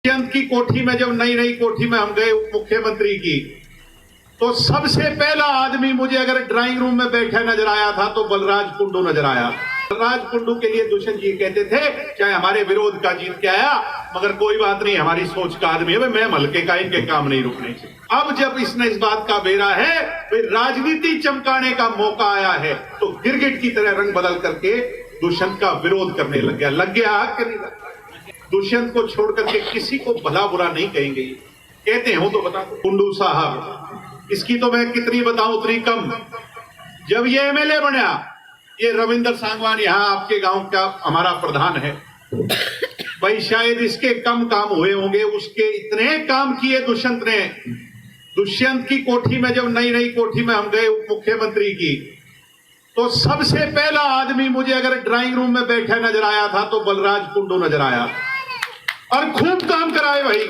दुष्यंत की कोठी में जब नई नई कोठी में हम गए उप मुख्यमंत्री की, तो सबसे पहला आदमी मुझे अगर ड्राइंग रूम में बैठा नजर आया था तो बलराज कुंडू नजर आया। बलराज कुंडू के लिए दुष्यंत जी कहते थे चाहे हमारे विरोध का जीत के आया, मगर कोई बात नहीं, हमारी सोच का आदमी है, मैं हल्के का, इनके काम नहीं रुकने चाहिए। अब जब इसने इस बात का बेरा है, राजनीति चमकाने का मौका आया है, तो गिरगिट की तरह रंग बदल करके दुष्यंत का विरोध करने लग गया कि नहीं लग गया? दुष्यंत को छोड़ करके किसी को भला बुरा नहीं कहेंगे, कहते हो तो बता दो। कुंडू साहब, इसकी तो मैं कितनी बताऊं उतनी कम। जब ये एमएलए बना, ये रविंद्र सांगवान यहाँ आपके गांव का हमारा प्रधान है, भाई शायद इसके कम काम हुए होंगे, उसके इतने काम किए दुष्यंत ने। दुष्यंत की कोठी में जब नई नई कोठी में हम गए उप मुख्यमंत्री की, तो सबसे पहला आदमी मुझे अगर ड्राइंग रूम में बैठा नजर आया था तो बलराज कुंडू नजर आया, और खूब काम कराए भाई,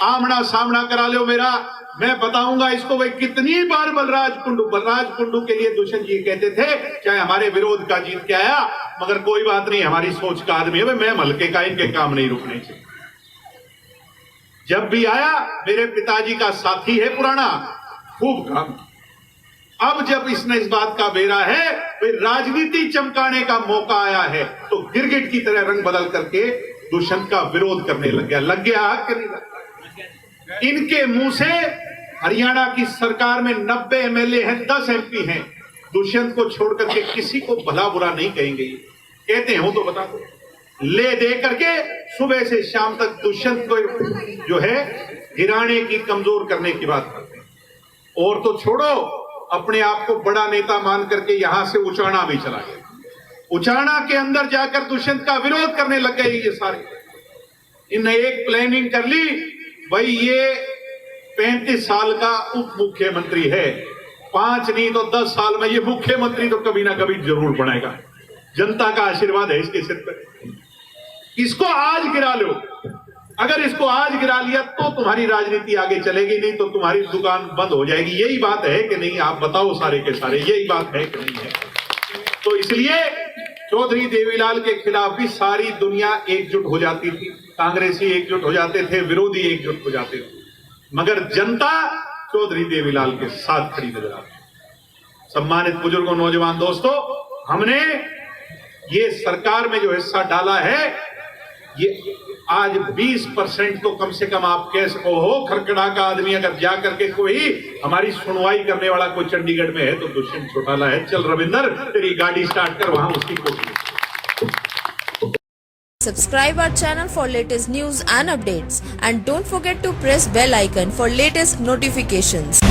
आमना सामना करा लो मेरा। मैं बताऊंगा इसको भाई कितनी बार बलराज कुंडू के लिए दुष्यंत जी कहते थे चाहे हमारे विरोध का जीत के आया, मगर कोई बात नहीं, हमारी सोच का आदमी है, मैं हल्के का, इनके काम नहीं रुकने चाहिए। जब भी आया मेरे पिताजी का साथी है पुराना, खूब काम। अब जब इसने इस बात का बेरा है, राजनीति चमकाने का मौका आया है, तो गिरगिट की तरह रंग बदल करके दुष्यंत का विरोध करने लग गया कि नहीं लग गया? इनके मुंह से हरियाणा की सरकार में 90 एमएलए हैं, 10 एमपी हैं, दुष्यंत को छोड़ करके किसी को भला बुरा नहीं कहेंगे, कहते हो तो बता दो। ले दे करके सुबह से शाम तक दुष्यंत को जो है गिराने की, कमजोर करने की बात करते हैं। और तो छोड़ो, अपने आप को बड़ा नेता मान करके यहां से उचाना भी चला गया। उचाना के अंदर जाकर दुष्यंत का विरोध करने लग गए ये सारे। इन्हें एक प्लानिंग कर ली, भाई ये 35 साल का उप मुख्यमंत्री है, 5 नहीं तो 10 साल में ये मुख्यमंत्री तो कभी ना कभी जरूर बनेगा। जनता का आशीर्वाद है इसके सिर पर, इसको आज गिरा लो। अगर इसको आज गिरा लिया तो तुम्हारी राजनीति आगे चलेगी, नहीं तो तुम्हारी दुकान बंद हो जाएगी। यही बात है कि नहीं? आप बताओ सारे के सारे, यही बात है कि नहीं है? तो इसलिए चौधरी देवीलाल के खिलाफ भी सारी दुनिया एकजुट हो जाती थी, कांग्रेसी एकजुट हो जाते थे, विरोधी एकजुट हो जाते थे, मगर जनता चौधरी देवीलाल के साथ खड़ी नजर आती। सम्मानित बुजुर्गों, नौजवान दोस्तों, हमने ये सरकार में जो हिस्सा डाला है, ये आज 20% तो कम से कम आप कह सको हो। खरकड़ा का आदमी अगर जा करके कोई हमारी सुनवाई करने वाला कोई चंडीगढ़ में है तो दुष्यंत चौटाला है। चल रविंदर, तेरी गाड़ी स्टार्ट कर, वहां उसकी कोशिश। Subscribe our channel for latest news and updates, and don't forget to press bell icon for latest notifications.